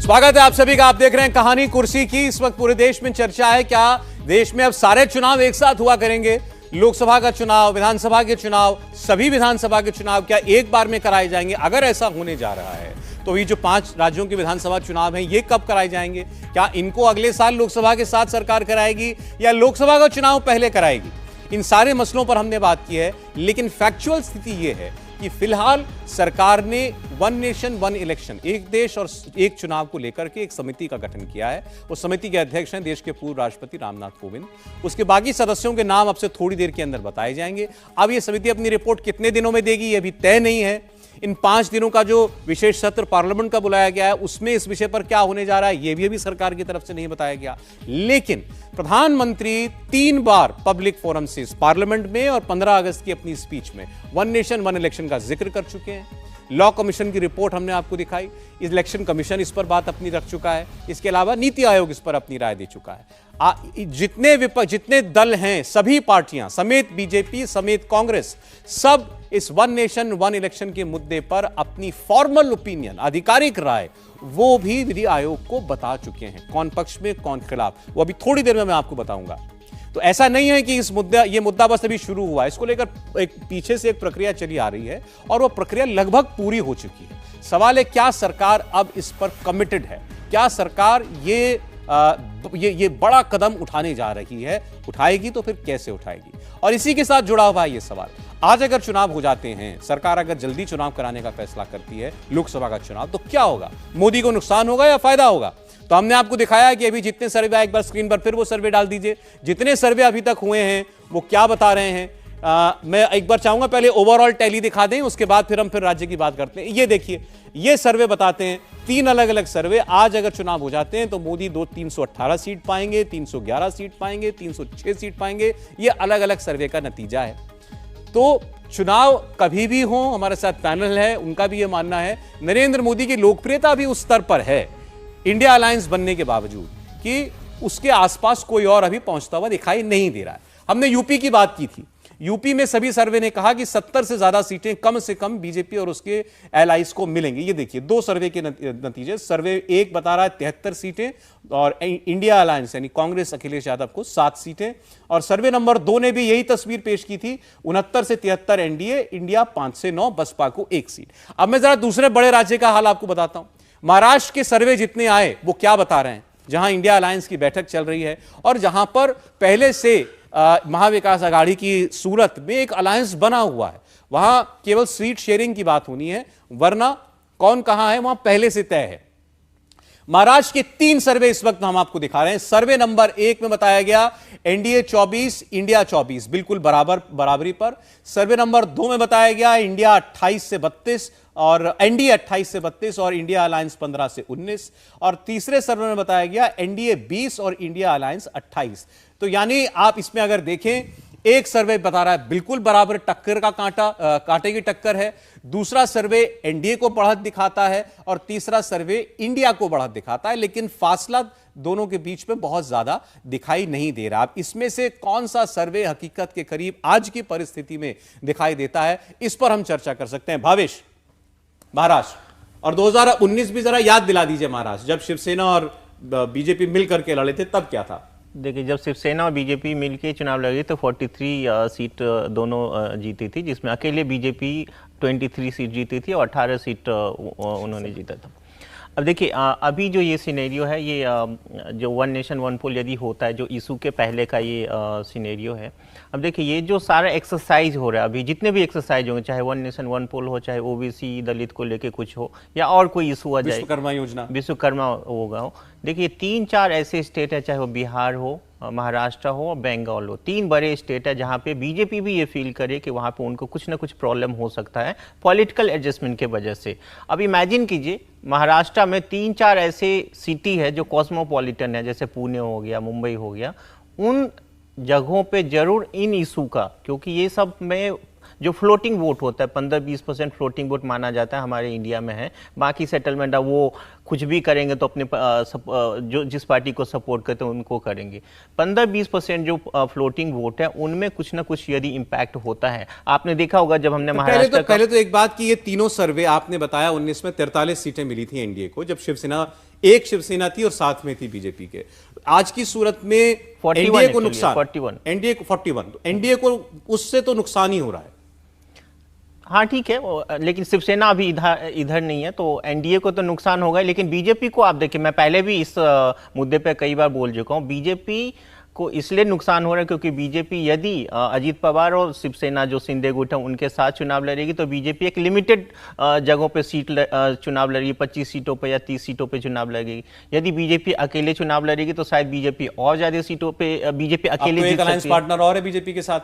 स्वागत है आप सभी का। आप देख रहे हैं कहानी कुर्सी की। इस वक्त पूरे देश में चर्चा है, क्या देश में अब सारे चुनाव एक साथ हुआ करेंगे? लोकसभा का चुनाव, विधानसभा के चुनाव, सभी विधानसभा के चुनाव क्या एक बार में कराए जाएंगे? अगर ऐसा होने जा रहा है तो ये जो 5 राज्यों के विधानसभा चुनाव हैं, ये कब कराए जाएंगे? क्या इनको अगले साल लोकसभा के साथ सरकार कराएगी या लोकसभा का चुनाव पहले कराएगी? इन सारे मसलों पर हमने बात की है, लेकिन फैक्चुअल स्थिति यह है कि फिलहाल सरकार ने वन नेशन वन इलेक्शन, एक देश और एक चुनाव को लेकर के एक समिति का गठन किया है। उस समिति के अध्यक्ष हैं देश के पूर्व राष्ट्रपति रामनाथ कोविंद। उसके बाकी सदस्यों के नाम अब से थोड़ी देर के अंदर बताए जाएंगे। अब यह समिति अपनी रिपोर्ट कितने दिनों में देगी, यह भी तय नहीं है। इन 5 दिनों का जो विशेष सत्र पार्लियामेंट का बुलाया गया है, उसमें इस विषय पर क्या होने जा रहा है, यह भी अभी सरकार की तरफ से नहीं बताया गया। लेकिन प्रधानमंत्री 3 बार पब्लिक फोरम से पार्लियामेंट में और 15 अगस्त की अपनी स्पीच में वन नेशन वन इलेक्शन का जिक्र कर चुके हैं। लॉ कमीशन की रिपोर्ट हमने आपको दिखाई, इलेक्शन कमीशन इस पर बात अपनी रख चुका है। इसके अलावा नीति आयोग इस पर अपनी राय दे चुका है। जितने दल हैं, सभी पार्टियां समेत बीजेपी समेत कांग्रेस, सब इस वन नेशन वन इलेक्शन के मुद्दे पर अपनी फॉर्मल ओपिनियन, आधिकारिक राय, वो भी विधि आयोग को बता चुके हैं। कौन पक्ष में कौन खिलाफ, वो अभी थोड़ी देर में मैं आपको बताऊंगा। तो ऐसा नहीं है कि ये मुद्दा बस अभी शुरू हुआ है। इसको लेकर एक पीछे से एक प्रक्रिया चली आ रही है और वो प्रक्रिया लगभग पूरी हो चुकी है। सवाल है, क्या सरकार अब इस पर कमिटेड है? क्या सरकार ये बड़ा कदम उठाने जा रही है? उठाएगी तो फिर कैसे उठाएगी? और इसी के साथ जुड़ा हुआ है ये सवाल, आज अगर चुनाव हो जाते हैं, सरकार अगर जल्दी चुनाव कराने का फैसला करती है, लोकसभा का चुनाव, तो क्या होगा? मोदी को नुकसान होगा या फायदा होगा? तो हमने आपको दिखाया कि अभी जितने सर्वे, एक बार स्क्रीन पर फिर वो सर्वे डाल दीजिए, जितने सर्वे अभी तक हुए हैं वो क्या बता रहे हैं। मैं एक बार चाहूंगा पहले ओवरऑल टैली दिखा दें, उसके बाद फिर हम राज्य की बात करते हैं। ये देखिए, ये सर्वे बताते हैं, 3 अलग अलग सर्वे, आज अगर चुनाव हो जाते हैं तो मोदी 318 सीट पाएंगे, 311 सीट पाएंगे, 306 सीट पाएंगे। ये अलग अलग सर्वे का नतीजा है। तो चुनाव कभी भी हो, हमारे साथ पैनल है, उनका भी ये मानना है, नरेंद्र मोदी की लोकप्रियता भी उस स्तर पर है, इंडिया अलायंस बनने के बावजूद, कि उसके आसपास कोई और अभी पहुंचता हुआ दिखाई नहीं दे रहा है। हमने यूपी की बात की थी। यूपी में सभी सर्वे ने कहा कि 70 से ज्यादा सीटें कम से कम बीजेपी और उसके एलाइज को मिलेंगी। ये देखिए 2 सर्वे के नतीजे। सर्वे 1 बता रहा है 73 सीटें और इंडिया अलायंस यानी कांग्रेस अखिलेश यादव को 7 सीटें, और सर्वे नंबर 2 ने भी यही तस्वीर पेश की थी, 69 से 73 एनडीए, इंडिया 5 से 9, बसपा को 1 सीट। अब मैं जरा दूसरे बड़े राज्य का हाल आपको बताता हूं। महाराष्ट्र के सर्वे जितने आए वो क्या बता रहे हैं, जहां इंडिया अलायंस की बैठक चल रही है और जहां पर पहले से महाविकास आघाड़ी की सूरत में एक अलायंस बना हुआ है, वहां केवल सीट शेयरिंग की बात होनी है, वरना कौन कहां है वहां पहले से तय है। महाराष्ट्र के 3 सर्वे इस वक्त हम आपको दिखा रहे हैं। सर्वे नंबर 1 में बताया गया एनडीए 24, इंडिया 24, बिल्कुल बराबरी पर। सर्वे नंबर 2 में बताया गया इंडिया 28 से 32 और एनडीए 28 से 32 और इंडिया अलायंस 15 से 19, और तीसरे सर्वे में बताया गया एनडीए 20 और इंडिया अलायंस 28। तो यानी आप इसमें अगर देखें, एक सर्वे बता रहा है बिल्कुल बराबर, टक्कर का कांटे की टक्कर है, दूसरा सर्वे एनडीए को बढ़त दिखाता है और तीसरा सर्वे इंडिया को बढ़त दिखाता है, लेकिन फासला दोनों के बीच में बहुत ज्यादा दिखाई नहीं दे रहा। अब इसमें से कौन सा सर्वे हकीकत के करीब आज की परिस्थिति में दिखाई देता है, इस पर हम चर्चा कर सकते हैं। भावेश, महाराष्ट्र और 2019 भी जरा याद दिला दीजिए। महाराष्ट्र जब शिवसेना और बीजेपी मिलकर के लड़े थे तब क्या था? देखिए, जब शिवसेना और बीजेपी मिलकर चुनाव लड़े तो 43 सीट दोनों जीती थी, जिसमें अकेले बीजेपी 23 सीट जीती थी और 18 सीट उन्होंने जीता था। अब देखिए, अभी जो ये सिनेरियो है, ये जो वन नेशन वन पोल यदि होता है, जो इशू के पहले का ये सिनेरियो है। अब देखिए, ये जो सारा एक्सरसाइज हो रहा है, अभी जितने भी एक्सरसाइज होंगे, चाहे वन नेशन वन पोल हो, चाहे ओबीसी दलित को लेके कुछ हो, या और कोई इशू आ जाए, विश्वकर्मा योजना, विश्वकर्मा होगा हो। देखिए, 3-4 ऐसे स्टेट है, चाहे वो बिहार हो, महाराष्ट्र हो और बंगाल हो, 3 बड़े स्टेट है जहां पे बीजेपी भी ये फील करे कि वहां पे उनको कुछ ना कुछ प्रॉब्लम हो सकता है पॉलिटिकल एडजस्टमेंट के वजह से। अब इमेजिन कीजिए, महाराष्ट्र में 3-4 ऐसे सिटी है जो कॉस्मोपॉलिटन है, जैसे पुणे हो गया, मुंबई हो गया, उन जगहों पे जरूर इन इशू का, क्योंकि ये सब में जो फ्लोटिंग वोट होता है 15-20% फ्लोटिंग वोट माना जाता है, हमारे इंडिया में है। बाकी सेटलमेंट है वो कुछ भी करेंगे तो अपने जो जिस पार्टी को सपोर्ट करते हैं उनको करेंगे। 15-20% जो फ्लोटिंग वोट है उनमें कुछ ना कुछ यदि इम्पैक्ट होता है। आपने देखा होगा जब हमने महाराष्ट्र पहले तो एक बात की, ये तीनों सर्वे आपने बताया 19 में 43 सीटें मिली थी एनडीए को, जब शिवसेना एक शिवसेना थी और साथ में थी बीजेपी के। आज की सूरत में 41 एनडीए को actually, नुकसान, 41 एनडीए को 41, तो एनडीए को उससे तो नुकसान ही हो रहा है। हाँ ठीक है, लेकिन शिवसेना अभी इधर नहीं है, तो एनडीए को तो नुकसान होगा। लेकिन बीजेपी को आप देखिए, मैं पहले भी इस मुद्दे पे कई बार बोल चुका हूँ, बीजेपी को इसलिए नुकसान हो रहा है क्योंकि बीजेपी यदि अजीत पवार और शिवसेना जो शिंदे गुट है उनके साथ चुनाव लड़ेगी तो बीजेपी एक लिमिटेड जगहों पे चुनाव लड़ेगी, 25 सीटों पे या 30 सीटों पे चुनाव लड़ेगी। यदि बीजेपी अकेले चुनाव लड़ेगी तो शायद बीजेपी और ज्यादा सीटों पे बीजेपी अकेले तो जीत एक अलायंस सकती है। पार्टनर और है बीजेपी के साथ,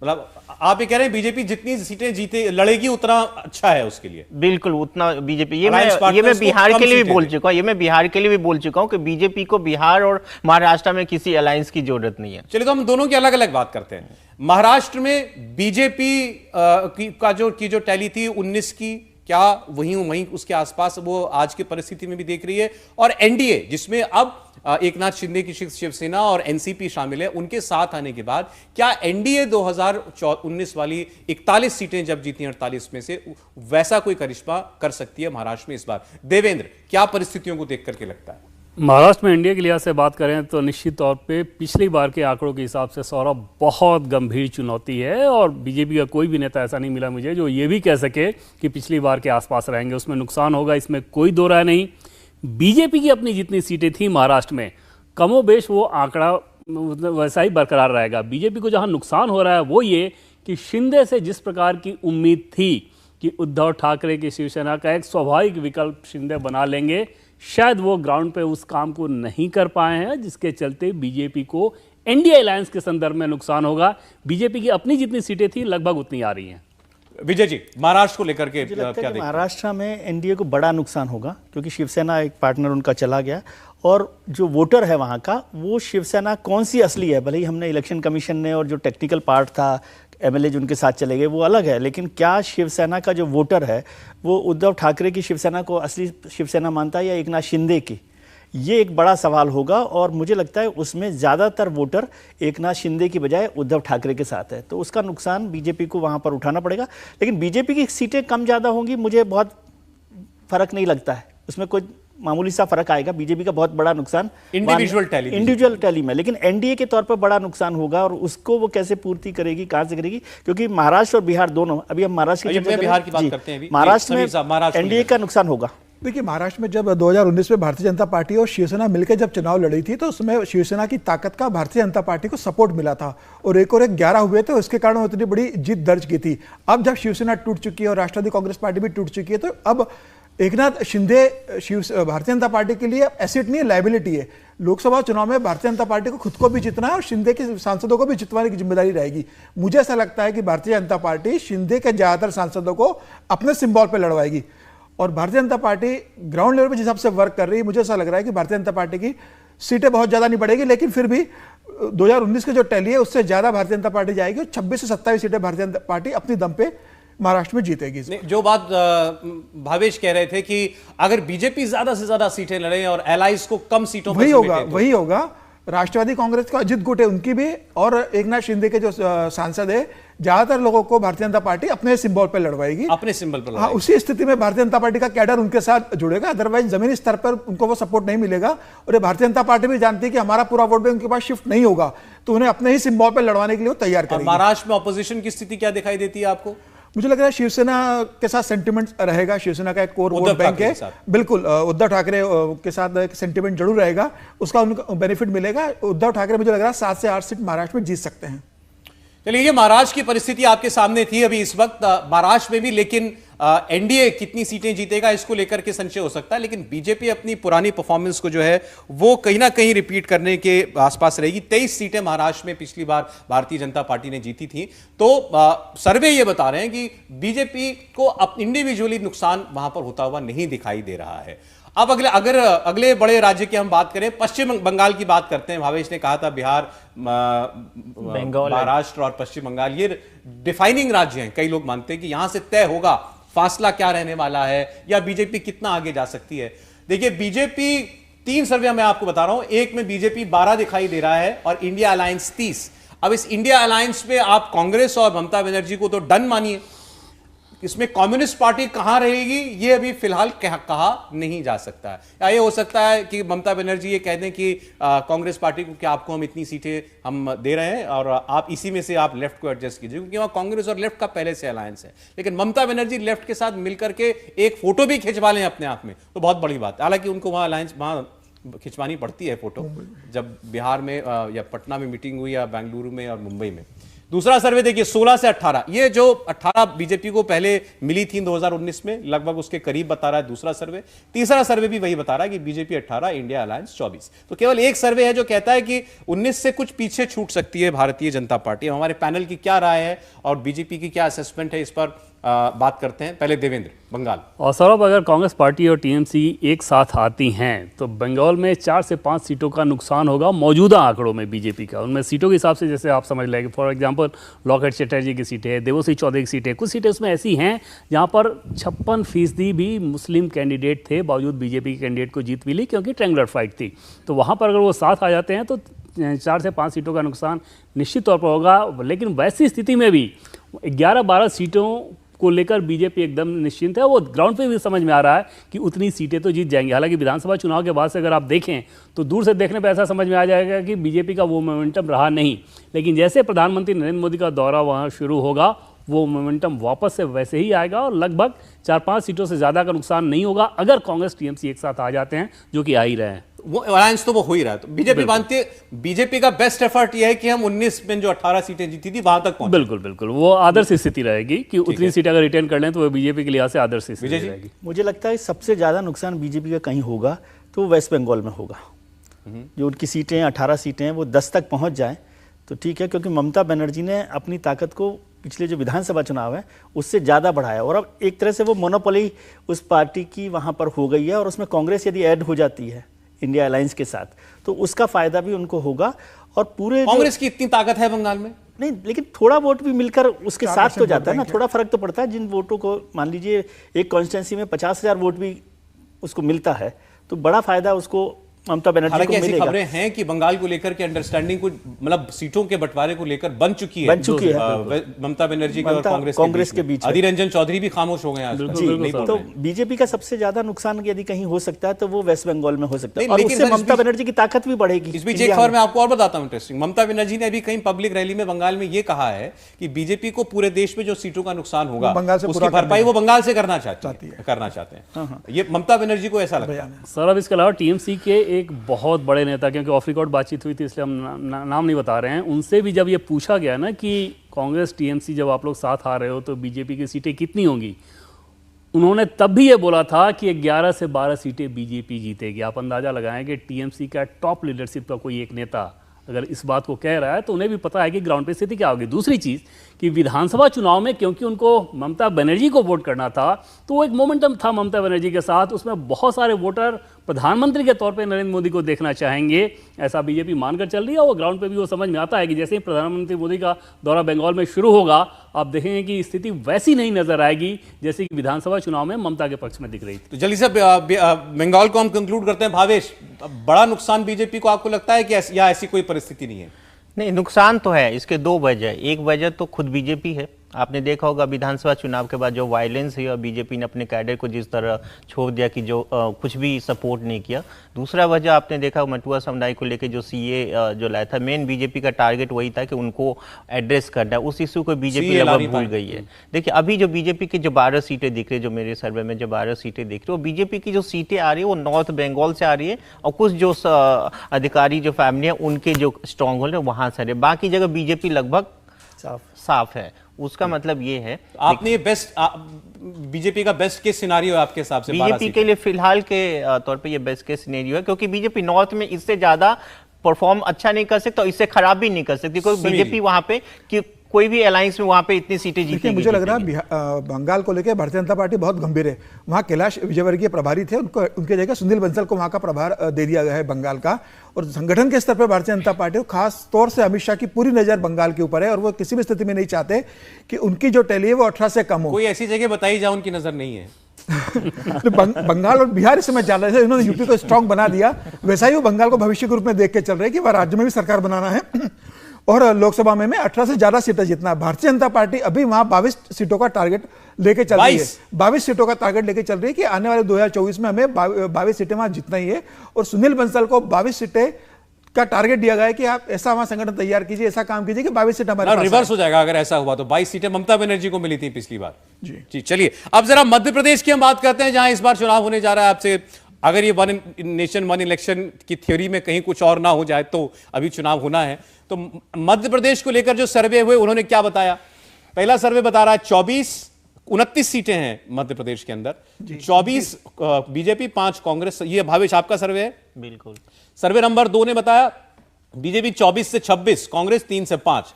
मतलब आप ये कह रहे हैं बीजेपी जितनी सीटें जीते लड़ेगी उतना अच्छा है उसके लिए। बिल्कुल उतना बीजेपी, ये Alliance मैं partners को बिहार कम के लिए भी सीटें बोल दें। चुका हूँ, ये मैं बिहार के लिए भी बोल चुका हूँ कि बीजेपी को बिहार और महाराष्ट्र में किसी अलायंस की जरूरत नहीं है। चलिए तो हम दोनों की अलग अलग बात करते हैं। महाराष्ट्र में बीजेपी की जो टैली थी 19 की, क्या वहीं उसके आसपास वो आज की परिस्थिति में भी देख रही है? और एनडीए जिसमें अब एकनाथ शिंदे की शिवसेना और एनसीपी शामिल है, उनके साथ आने के बाद क्या एनडीए 2019 वाली 41 सीटें जब जीती 48 में से वैसा कोई करिश्मा कर सकती है महाराष्ट्र में इस बार? देवेंद्र, क्या परिस्थितियों को देख करके लगता है? महाराष्ट्र में एनडीए के लिहाज से बात करें तो निश्चित तौर पे पिछली बार के आंकड़ों के हिसाब से सौरभ बहुत गंभीर चुनौती है, और बीजेपी का कोई भी नेता ऐसा नहीं मिला मुझे जो ये भी कह सके कि पिछली बार के आसपास रहेंगे। उसमें नुकसान होगा, इसमें कोई दो राय नहीं। बीजेपी की अपनी जितनी सीटें थी महाराष्ट्र में, कमोबेश वो आंकड़ा मतलब वैसा ही बरकरार रहेगा। बीजेपी को जहां नुकसान हो रहा है वो ये कि शिंदे से जिस प्रकार की उम्मीद थी कि उद्धव ठाकरे की शिवसेना का एक स्वाभाविक विकल्प शिंदे बना लेंगे, शायद वो ग्राउंड पे उस काम को नहीं कर पाए हैं, जिसके चलते बीजेपी को एनडीए अलायंस के संदर्भ में नुकसान होगा। बीजेपी की अपनी जितनी सीटें थी लगभग उतनी आ रही हैं। विजय जी, महाराष्ट्र को लेकर के मुझे लगता क्या है कि देखते हैं? महाराष्ट्र में एनडीए को बड़ा नुकसान होगा क्योंकि शिवसेना एक पार्टनर उनका चला गया, और जो वोटर है वहाँ का वो शिवसेना कौन सी असली है, भले ही हमने इलेक्शन कमीशन ने और जो टेक्निकल पार्ट था एमएलए जो उनके साथ चले गए वो अलग है, लेकिन क्या शिवसेना का जो वोटर है वो उद्धव ठाकरे की शिवसेना को असली शिवसेना मानता है या एकनाथ शिंदे की? ये एक बड़ा सवाल होगा, और मुझे लगता है उसमें ज़्यादातर वोटर एकनाथ शिंदे की बजाय उद्धव ठाकरे के साथ है, तो उसका नुकसान बीजेपी को वहाँ पर उठाना पड़ेगा। लेकिन बीजेपी की सीटें कम ज़्यादा होंगी, मुझे बहुत फर्क नहीं लगता है, उसमें कोई मामूली सा फर्क आएगा। बीजेपी का बहुत बड़ा नुकसान इंडिविजुअल टैली में, लेकिन एनडीए के तौर पर बड़ा नुकसान होगा, और उसको वो कैसे पूर्ति करेगी, कहां से करेगी? क्योंकि महाराष्ट्र और बिहार दोनों, अभी हम महाराष्ट्र की बिहार की बात करते हैं। महाराष्ट्र में एनडीए का नुकसान होगा। देखिए, महाराष्ट्र में जब 2019 में भारतीय जनता पार्टी और शिवसेना मिलकर जब चुनाव लड़ी थी तो उसमें शिवसेना की ताकत का भारतीय जनता पार्टी को सपोर्ट मिला था, और एक 11 हुए थे, उसके कारण उतनी बड़ी जीत दर्ज की थी। अब जब शिवसेना टूट चुकी है और राष्ट्रवादी कांग्रेस पार्टी भी टूट चुकी है, तो अब एकनाथ शिंदे भारतीय जनता पार्टी के लिए एसेट नहीं है, लायबिलिटी है। लोकसभा चुनाव में भारतीय जनता पार्टी को खुद को भी जितना है और शिंदे के सांसदों को भी जितवाने की जिम्मेदारी रहेगी। मुझे ऐसा लगता है कि भारतीय जनता पार्टी शिंदे के ज्यादातर सांसदों को अपने सिंबल पर लड़वाएगी, और Bharatiya Janata party ground level पर जिस हिसाब से वर्क कर रही है, मुझे ऐसा लग रहा है कि भारतीय जनता पार्टी की सीटें बहुत ज्यादा नहीं बढ़ेगी, लेकिन फिर भी 2019 के जो टैली है उससे ज्यादा भारतीय जनता पार्टी जाएगी, और 26 से 27 सीटें भारतीय जनता पार्टी अपनी दम पे महाराष्ट्र में जीतेगी। जो बात भावेश कह रहे थे कि अगर बीजेपी ज्यादा से ज्यादा सीटें लड़े और एलाइज को कम सीटों पर वही होगा। राष्ट्रवादी कांग्रेस का अजित गुटे उनकी भी, और एकनाथ शिंदे के जो सांसद है, ज्यादातर लोगों को भारतीय जनता पार्टी अपने सिंबल पर लड़वाएगी, अपने सिंबल पर। हाँ, उसी स्थिति में भारतीय जनता पार्टी का कैडर उनके साथ जुड़ेगा, अदरवाइज जमीनी स्तर पर उनको वो सपोर्ट नहीं मिलेगा। और ये भारतीय जनता पार्टी भी जानती है कि हमारा पूरा वोट बैंक उनके पास शिफ्ट नहीं होगा, तो उन्हें अपने ही सिंबल पर लड़वाने के लिए वो तैयार करेगी। महाराष्ट्र में ऑपोजिशन की स्थिति क्या दिखाई देती है आपको? मुझे लग रहा है शिवसेना के साथ सेंटिमेंट रहेगा, शिवसेना का एक कोर वोट बैंक है, बिल्कुल उद्धव ठाकरे के साथ एक सेंटिमेंट जरूर रहेगा, उसका उनको बेनिफिट मिलेगा। उद्धव ठाकरे मुझे लग रहा है 7 से 8 सीट महाराष्ट्र में जीत सकते हैं। चलिए, ये महाराष्ट्र की परिस्थिति आपके सामने थी अभी इस वक्त महाराष्ट्र में भी, लेकिन एनडीए कितनी सीटें जीतेगा इसको लेकर के संशय हो सकता है, लेकिन बीजेपी अपनी पुरानी परफॉर्मेंस को जो है वो कहीं ना कहीं रिपीट करने के आसपास रहेगी। 23 सीटें महाराष्ट्र में पिछली बार भारतीय जनता पार्टी ने जीती थी, तो सर्वे ये बता रहे हैं कि बीजेपी को इंडिविजुअली नुकसान वहां पर होता हुआ नहीं दिखाई दे रहा है। अब अगले बड़े राज्य की हम बात करें, पश्चिम बंगाल की बात करते हैं। भावेश ने कहा था बिहार, महाराष्ट्र और पश्चिम बंगाल ये डिफाइनिंग राज्य हैं। कई लोग मानते हैं कि यहां से तय होगा फासला क्या रहने वाला है, या बीजेपी कितना आगे जा सकती है। देखिए, बीजेपी 3 सर्वे मैं आपको बता रहा हूं, एक में बीजेपी 12 दिखाई दे रहा है और इंडिया अलायंस 30। अब इस इंडिया अलायंस में आप कांग्रेस और ममता बनर्जी को तो डन मानिए, इसमें कम्युनिस्ट पार्टी कहां रहेगी ये अभी फिलहाल कहा नहीं जा सकता है। या ये हो सकता है कि ममता बनर्जी ये कह दें कि कांग्रेस पार्टी को कि आपको हम इतनी सीटें हम दे रहे हैं और आप इसी में से आप लेफ्ट को एडजस्ट कीजिए, क्योंकि वहां कांग्रेस और लेफ्ट का पहले से अलायंस है। लेकिन ममता बनर्जी लेफ्ट के साथ मिलकर के एक फोटो भी खिंचवा लें अपने आप में तो बहुत बड़ी बात है। हालांकि उनको वहां अलायंस वहां खिंचवानी पड़ती है फोटो, जब बिहार में या पटना में मीटिंग हुई या बेंगलुरु में और मुंबई में। दूसरा सर्वे देखिए 16 से 18, ये जो 18 बीजेपी को पहले मिली थी 2019 में, लगभग उसके करीब बता रहा है दूसरा सर्वे। तीसरा सर्वे भी वही बता रहा है कि बीजेपी 18, इंडिया अलायंस 24। तो केवल एक सर्वे है जो कहता है कि 19 से कुछ पीछे छूट सकती है भारतीय जनता पार्टी। हमारे पैनल की क्या राय है और बीजेपी की क्या असेसमेंट है, इस पर बात करते हैं। पहले देवेंद्र, बंगाल। और सौरभ, अगर कांग्रेस पार्टी और टीएमसी एक साथ आती हैं तो बंगाल में 4 से 5 सीटों का नुकसान होगा मौजूदा आंकड़ों में बीजेपी का। उनमें सीटों के हिसाब से जैसे आप समझ लेंगे, फॉर एग्जांपल लॉकेट चटर्जी की सीटें है, देवोसी चौधरी की सीटें, कुछ सीटें उसमें ऐसी हैं जहां पर 56% भी मुस्लिम कैंडिडेट थे, बावजूद बीजेपी के कैंडिडेट को जीत मिली क्योंकि ट्रायंगुलर फाइट थी। तो वहाँ पर अगर वो साथ आ जाते हैं तो 4 से 5 सीटों का नुकसान निश्चित तौर पर होगा। लेकिन वैसी स्थिति में भी 11-12 सीटों को लेकर बीजेपी एकदम निश्चिंत है। वो ग्राउंड पे भी समझ में आ रहा है कि उतनी सीटें तो जीत जाएंगी। हालांकि विधानसभा चुनाव के बाद से अगर आप देखें तो दूर से देखने पे ऐसा समझ में आ जाएगा कि बीजेपी का वो मोमेंटम रहा नहीं, लेकिन जैसे प्रधानमंत्री नरेंद्र मोदी का दौरा वहाँ शुरू होगा वो मोमेंटम वापस से वैसे ही आएगा और लगभग 4-5 सीटों से ज़्यादा का नुकसान नहीं होगा अगर कांग्रेस टीएमसी एक साथ आ जाते हैं, जो कि आ ही रहे हैं। वो अलायंस तो वो हो ही रहा है। तो बीजेपी मानती है, बीजेपी का बेस्ट एफर्ट ये है कि हम 19 में जो 18 सीटें जीती थी वहां तक पहुंचे। बिल्कुल बिल्कुल, वो आदर्श स्थिति रहेगी कि उतनी सीटें अगर रिटेन कर लें तो वो बीजेपी के लिहाज से आदर्श स्थिति रहेगी। मुझे लगता है सबसे ज़्यादा नुकसान बीजेपी का कहीं होगा तो वेस्ट बंगाल में होगा। जो उनकी सीटें 18 सीटें हैं वो 10 तक पहुंच जाएं तो ठीक है, क्योंकि ममता बनर्जी ने अपनी ताकत को पिछले जो विधानसभा चुनाव है उससे ज़्यादा बढ़ाया और अब एक तरह से वो मोनोपोली उस पार्टी की वहाँ पर हो गई है। और उसमें कांग्रेस यदि ऐड हो जाती है इंडिया अलायंस के साथ तो उसका फायदा भी उनको होगा। और पूरे कांग्रेस की इतनी ताकत है बंगाल में नहीं, लेकिन थोड़ा वोट भी मिलकर उसके साथ तो जाता है ना, थोड़ा फर्क तो पड़ता है। जिन वोटों को मान लीजिए एक कॉन्स्टिट्यूंसी में 50,000 वोट भी उसको मिलता है तो बड़ा फायदा उसको ममता बनर्जी को मिलेगा। खबरें हैं कि बंगाल को लेकर के अंडरस्टैंडिंग को मतलब सीटों के बंटवारे को लेकर बन चुकी है ममता बनर्जी और कांग्रेस के बीच। अधीर रंजन चौधरी भी खामोश हो गए आज। तो बीजेपी का सबसे ज्यादा नुकसान यदि कहीं हो सकता है तो वो वेस्ट बंगाल में हो सकता है और उससे ममता बनर्जी की ताकत भी बढ़ेगी। इस बीच एक खबर मैं आपको और बताता हूं इंटरेस्टिंग। ममता बनर्जी ने अभी कहीं पब्लिक रैली में बंगाल में ये कहा है कि बीजेपी को पूरे देश में जो सीटों का नुकसान होगा उसकी भरपाई वो बंगाल से करना चाहते हैं। ये ममता बनर्जी को ऐसा लगता है। सर, अब इसके अलावा टीएमसी के एक बहुत बड़े नेता, क्योंकि ऑफ रिकॉर्ड बातचीत हुई थी इसलिए हम नाम नहीं बता रहे हैं, उनसे भी जब ये पूछा गया ना कि कांग्रेस टीएमसी जब आप लोग साथ आ रहे हो तो बीजेपी की सीटें कितनी होंगी, उन्होंने तब भी ये बोला था कि 11 से 12 सीटें बीजेपी जीतेगी। आप अंदाजा लगाएं कि टीएमसी का टॉप लीडरशिप का कोई एक नेता अगर इस बात को कह रहा है तो उन्हें भी पता है कि ग्राउंड पे स्थिति क्या होगी। दूसरी चीज़ कि विधानसभा चुनाव में क्योंकि उनको ममता बनर्जी को वोट करना था तो वो एक मोमेंटम था ममता बनर्जी के साथ, उसमें बहुत सारे वोटर प्रधानमंत्री के तौर पे नरेंद्र मोदी को देखना चाहेंगे, ऐसा बीजेपी मानकर चल रही है। और ग्राउंड पे भी वो समझ में आता है कि जैसे ही प्रधानमंत्री मोदी का दौरा बंगाल में शुरू होगा आप देखेंगे कि स्थिति वैसी नहीं नजर आएगी जैसे कि विधानसभा चुनाव में ममता के पक्ष में दिख रही थी। तो जल्दी से बंगाल को हम कंक्लूड करते हैं। भावेश, बड़ा नुकसान बीजेपी को आपको लगता है कि या ऐसी कोई परिस्थिति नहीं है? नहीं, नुकसान तो है। इसके दो वजह, एक वजह तो खुद बीजेपी है। आपने देखा होगा विधानसभा चुनाव के बाद जो वायलेंस है और बीजेपी ने अपने कैडर को जिस तरह छोड़ दिया कि जो कुछ भी सपोर्ट नहीं किया। दूसरा वजह आपने देखा मटुआ समुदाय को लेकर जो सीए जो लाया था, मेन बीजेपी का टारगेट वही था कि उनको एड्रेस करना है। उस इशू को बीजेपी लगभग भूल गई है। देखिए अभी जो बीजेपी की जो 12 सीटें दिख रही है, जो मेरे सर्वे में जो 12 सीटें दिख रही है, वो बीजेपी की जो सीटें आ रही है वो नॉर्थ बंगाल से आ रही है और कुछ जो अधिकारी जो फैमिली है उनके जो स्ट्रॉन्ग होल्ड है वहां से आ रही है। बाकी जगह बीजेपी लगभग साफ है। उसका मतलब ये है आपने बेस्ट बीजेपी का बेस्ट केस सिनेरियो है आपके हिसाब से? बीजेपी के लिए फिलहाल के तौर पे ये बेस्ट केस सिनेरियो है, क्योंकि बीजेपी नॉर्थ में इससे ज्यादा परफॉर्म अच्छा नहीं कर सकता और इससे खराब भी नहीं कर सकती, क्योंकि बीजेपी वहां पे कि कोई भी अलायंस में वहां पे इतनी सीटें जीतेगी। मुझे लग रहा है बंगाल को लेकर भारतीय जनता पार्टी बहुत गंभीर है। वहां कैलाश विजयवर्गीय प्रभारी थे, उनके जगह सुनील बंसल को वहां का प्रभार दे दिया गया है बंगाल का। और संगठन के स्तर पर भारतीय जनता पार्टी, खास तौर से अमित शाह की पूरी नजर बंगाल के ऊपर है और वो किसी भी स्थिति में नहीं चाहते कि उनकी जो टैली है वो 18 से कम हो। कोई ऐसी जगह बताई जहां उनकी नजर नहीं है। बंगाल और बिहार इस समय चल रहे थे, इन्होंने यूपी को स्ट्रांग बना दिया, वैसा ही वो बंगाल को भविष्य के रूप में देख के चल रहे हैं कि वह राज्य में भी सरकार बनाना है और लोकसभा में 18 से ज्यादा सीटें जीतना है। भारतीय जनता पार्टी अभी वहां 22 सीटों का टारगेट लेके चल रही है। 22 सीटों का टारगेट लेके चल रही है कि आने वाले 2024 में हमें 22 सीटें वहां जीतना ही है। और सुनील बंसल को 22 सीटें का टारगेट दिया गया है कि आप ऐसा वहां संगठन तैयार कीजिए, ऐसा काम कीजिए कि 22 सीटें हमारे पास रिवर्स हो जाएगा अगर ऐसा हुआ तो। 22 सीटें ममता बनर्जी को मिली थी पिछली बार। जी। चलिए अब जरा मध्य प्रदेश की हम बात करते हैं, जहां इस बार चुनाव होने जा रहा है। आपसे अगर ये वन नेशन वन इलेक्शन की थ्योरी में कहीं कुछ और ना हो जाए तो अभी चुनाव होना है, तो मध्य प्रदेश को लेकर जो सर्वे हुए उन्होंने क्या बताया? पहला सर्वे बता रहा है 29 सीटें हैं मध्य प्रदेश के अंदर, 24 बीजेपी, 5 कांग्रेस। ये भावेश आपका सर्वे है? बिल्कुल। सर्वे नंबर 2 ने बताया बीजेपी 24 से 26, कांग्रेस 3 से 5,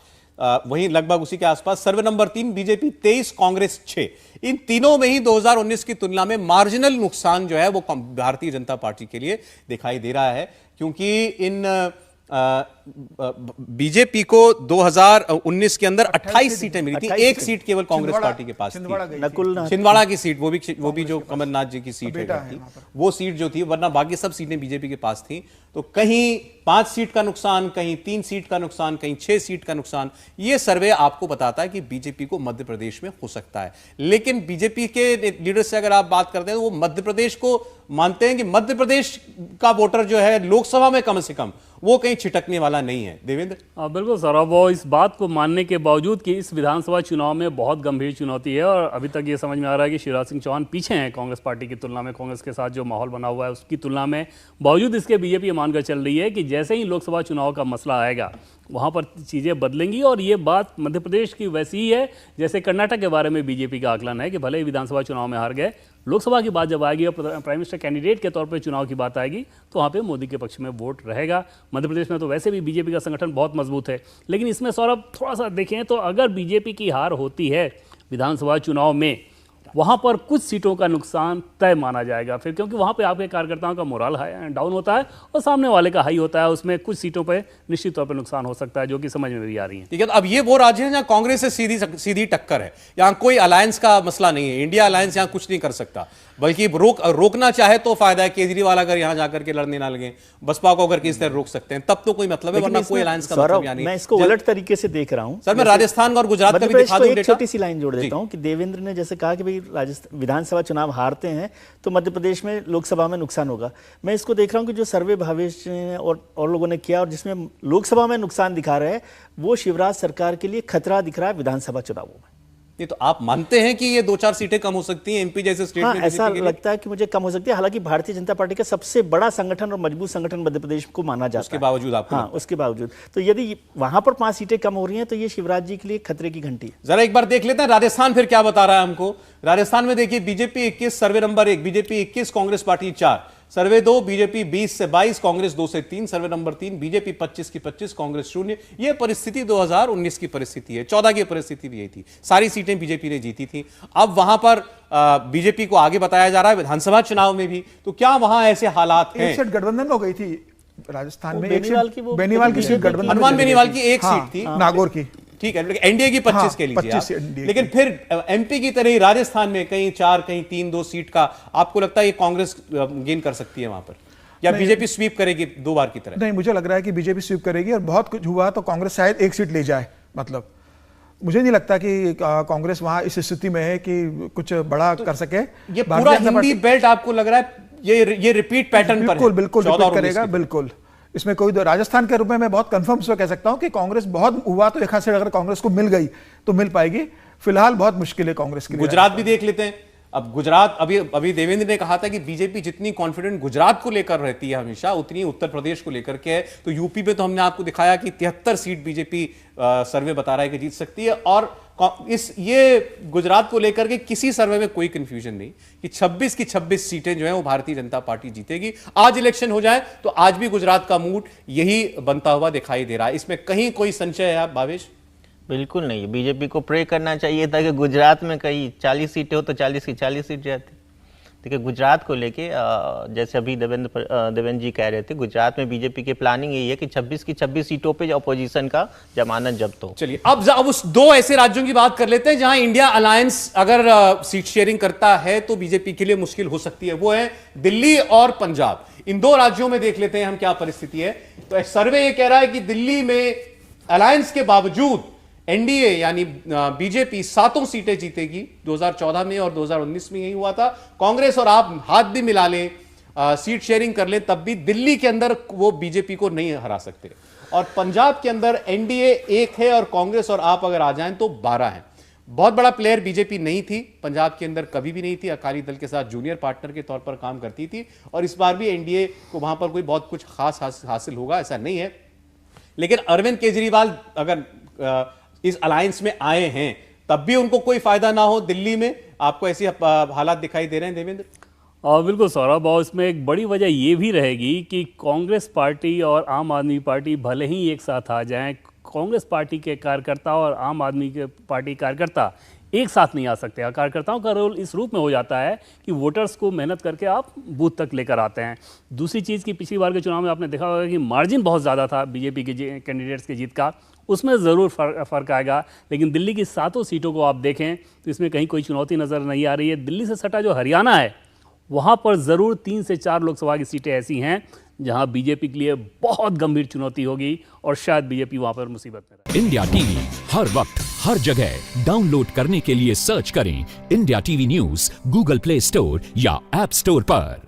वहीं लगभग उसी के आसपास। Survey number 3 BJP 23, Congress 6। इन तीनों में ही 2019 की तुलना में मार्जिनल नुकसान जो है वो भारतीय जनता पार्टी के लिए दिखाई दे रहा है, क्योंकि इन बीजेपी को 2019 के अंदर 28 सीटें मिली थी, एक सीट केवल कांग्रेस पार्टी के पास थी, छिंदवाड़ा की सीट, वो भी जो कमलनाथ जी की सीट है, वो सीट जो थी, वरना बाकी सब सीटें बीजेपी के पास थी। तो कहीं 5 सीट का नुकसान, कहीं 3 सीट का नुकसान, कहीं 6 सीट का नुकसान। ये सर्वे आपको बताता है कि बीजेपी को मध्य प्रदेश में हो सकता है। लेकिन बीजेपी के लीडर से अगर आप बात करते हैं तो वो मध्य प्रदेश को मानते हैं कि मध्य प्रदेश का वोटर जो है लोकसभा में कम से कम वो कहीं छिटकने वाला नहीं है। देवेंद्र? बिल्कुल सर, वो इस बात को मानने के बावजूद कि इस विधानसभा चुनाव में बहुत गंभीर चुनौती है, और अभी तक ये समझ में आ रहा है कि शिवराज सिंह चौहान पीछे हैं कांग्रेस पार्टी की तुलना में, कांग्रेस के साथ जो माहौल बना हुआ है उसकी तुलना में। बावजूद इसके बीजेपी मानकर चल रही है कि जैसे ही लोकसभा चुनाव का मसला आएगा वहाँ पर चीज़ें बदलेंगी। और ये बात मध्य प्रदेश की वैसी ही है जैसे कर्नाटक के बारे में बीजेपी का आकलन है कि भले ही विधानसभा चुनाव में हार गए, लोकसभा की बात जब आएगी और प्राइम मिनिस्टर कैंडिडेट के तौर पर चुनाव की बात आएगी तो वहाँ पे मोदी के पक्ष में वोट रहेगा। मध्य प्रदेश में तो वैसे भी बीजेपी का संगठन बहुत मजबूत है, लेकिन इसमें सौरभ थोड़ा सा देखें तो अगर बीजेपी की हार होती है विधानसभा चुनाव में, वहाँ पर कुछ सीटों का नुकसान तय माना जाएगा फिर, क्योंकि वहाँ पे आपके कार्यकर्ताओं का मोरल डाउन होता है और सामने वाले का हाई होता है। उसमें कुछ सीटों पे निश्चित तौर पे नुकसान हो सकता है, जो कि समझ में भी आ रही है। ठीक है, तो अब ये वो राज्य है जहाँ कांग्रेस से सीधी टक्कर है, यहाँ कोई अलायंस का मसला नहीं है। इंडिया अलायंस यहाँ कुछ नहीं कर सकता, बल्कि रोकना चाहे तो फायदा है। केजरीवाल अगर यहाँ जाकर के लड़ने ना लगे, बसपा को अगर किसी तरह रोक सकते हैं तब तो कोई मतलब है, वरना कोई अलायंस का मतलब नहीं। मैं इसको उलट तरीके से देख रहा हूं सर। मैं राजस्थान और गुजरात का भी दिखा दूं, एक छोटी सी लाइन जोड़ देता हूं कि देवेंद्र ने जैसे कहा कि भाई विधानसभा चुनाव हारते हैं तो मध्य प्रदेश में लोकसभा में नुकसान होगा। मैं इसको देख रहा हूं कि जो सर्वे भावेश और लोगों ने किया और जिसमें लोकसभा में नुकसान दिखा रहे हैं, वो शिवराज सरकार के लिए खतरा दिख रहा है विधानसभा चुनावों में। ये तो आप मानते हैं कि ये 2-4 सीटें कम हो सकती हैं एमपी जैसे स्टेट में? ऐसा लगता है कि मुझे कम हो सकती है। हालांकि भारतीय जनता पार्टी का सबसे बड़ा संगठन और मजबूत संगठन मध्य प्रदेश को माना जाता है। उसके बावजूद आपको? हाँ, उसके बावजूद। तो यदि वहां पर 5 सीटें कम हो रही हैं तो ये शिवराज जी के लिए खतरे की घंटी है। जरा एक बार देख लेते हैं राजस्थान फिर क्या बता रहा है हमको। राजस्थान में देखिए, BJP 21, survey number 1 BJP 21, Congress party 4, सर्वे 2 बीजेपी 20 से 22, कांग्रेस 2 से 3, सर्वे नंबर 3 बीजेपी 25 की 25, कांग्रेस 0। यह परिस्थिति 2019 की परिस्थिति है, 14 की परिस्थिति भी यही थी, सारी सीटें बीजेपी ने जीती थी। अब वहां पर बीजेपी को आगे बताया जा रहा है विधानसभा चुनाव में भी, तो क्या वहां ऐसे हालात हैं? एक सीट गठबंधन हो गई थी राजस्थान में, बेनीवाल की सीट गठबंधन, हनुमान बेनीवाल की एक सीट थी, नागौर की। ठीक है, एनडीए की 25 के लीजिए आप। लेकिन फिर एमपी की तरह ही राजस्थान में कहीं 4 कहीं 3-2 सीट का आपको लगता है ये कांग्रेस गेन कर सकती है वहां पर, या बीजेपी स्वीप करेगी 2 बार की तरह? नहीं, मुझे लग रहा है कि बीजेपी स्वीप करेगी और बहुत कुछ हुआ तो कांग्रेस शायद 1 सीट ले जाए। मतलब मुझे नहीं लगता कि कांग्रेस वहां इस स्थिति में है कि कुछ बड़ा कर सके। ये पूरा हिंदी बेल्ट आपको लग रहा है ये रिपीट पैटर्न पर है? बिल्कुल करेगा, बिल्कुल। इसमें कोई राजस्थान के रूप में मैं बहुत कंफर्म से कह सकता हूं कि कांग्रेस बहुत हुआ तो एक हाथ से अगर कांग्रेस को मिल गई तो मिल पाएगी, फिलहाल बहुत मुश्किल है कांग्रेस के लिए। गुजरात भी देख लेते हैं। अब गुजरात, अभी देवेंद्र ने कहा था कि बीजेपी जितनी कॉन्फिडेंट गुजरात को लेकर रहती है हमेशा, उतनी उत्तर प्रदेश को लेकर के है। तो यूपी में तो हमने आपको दिखाया कि 73 सीट बीजेपी सर्वे बता रहा है कि जीत सकती है, और ये गुजरात को लेकर के किसी सर्वे में कोई कंफ्यूजन नहीं कि 26 की 26 सीटें जो है वो भारतीय जनता पार्टी जीतेगी। आज इलेक्शन हो जाए तो आज भी गुजरात का मूड यही बनता हुआ दिखाई दे रहा है। इसमें कहीं कोई संशय है भावेश? बिल्कुल नहीं। बीजेपी को प्रे करना चाहिए था कि गुजरात में कहीं 40 सीटें हो तो 40 की 40 सीट जाती। देखिए, गुजरात को लेके जैसे अभी देवेंद्र जी कह रहे थे, गुजरात में बीजेपी की प्लानिंग यही है कि 26 की 26 सीटों पे अपोजिशन का जमानत जब्त हो। चलिए अब उस 2 ऐसे राज्यों की बात कर लेते हैं जहां इंडिया अलायंस अगर सीट शेयरिंग करता है तो बीजेपी के लिए मुश्किल हो सकती है। वो है दिल्ली और पंजाब। इन 2 राज्यों में देख लेते हैं हम क्या परिस्थिति है। तो सर्वे ये कह रहा है कि दिल्ली में अलायंस के बावजूद एनडीए यानी बीजेपी 7 सीटें जीतेगी। 2014 में और 2019 में यही हुआ था। कांग्रेस और आप हाथ भी मिला लें, सीट शेयरिंग कर लें, तब भी दिल्ली के अंदर वो बीजेपी को नहीं हरा सकते। और पंजाब के अंदर एनडीए 1 है और कांग्रेस और आप अगर आ जाएं तो 12 हैं। बहुत बड़ा प्लेयर बीजेपी नहीं थी, पंजाब के अंदर कभी भी नहीं थी। अकाली दल के साथ जूनियर पार्टनर के तौर पर काम करती थी और इस बार भी एनडीए को वहां पर कोई बहुत कुछ खास हासिल होगा ऐसा नहीं है। लेकिन अरविंद केजरीवाल अगर इस अलायंस में आए हैं तब भी उनको कोई फायदा ना हो दिल्ली में, आपको ऐसी हालात दिखाई दे रहे हैं देवेंद्र? बिल्कुल सौरभ, और इसमें एक बड़ी वजह ये भी रहेगी कि कांग्रेस पार्टी और आम आदमी पार्टी भले ही एक साथ आ जाएं, कांग्रेस पार्टी के कार्यकर्ता और आम आदमी के पार्टी कार्यकर्ता एक साथ नहीं आ सकते। कार्यकर्ताओं का रोल इस रूप में हो जाता है कि वोटर्स को मेहनत करके आप बूथ तक लेकर आते हैं। दूसरी चीज़ की पिछली बार के चुनाव में आपने देखा होगा कि मार्जिन बहुत ज़्यादा था बीजेपी के कैंडिडेट्स की जीत का, उसमें ज़रूर फ़र्क आएगा। लेकिन दिल्ली की 7 सीटों को आप देखें तो इसमें कहीं कोई चुनौती नज़र नहीं आ रही है। दिल्ली से सटा जो हरियाणा है वहाँ पर ज़रूर 3 से 4 लोकसभा की सीटें ऐसी हैं जहां बीजेपी के लिए बहुत गंभीर चुनौती होगी और शायद बीजेपी वहां पर मुसीबत में रहे। इंडिया टीवी हर वक्त हर जगह डाउनलोड करने के लिए सर्च करें India TV news Google play store या ऐप स्टोर पर।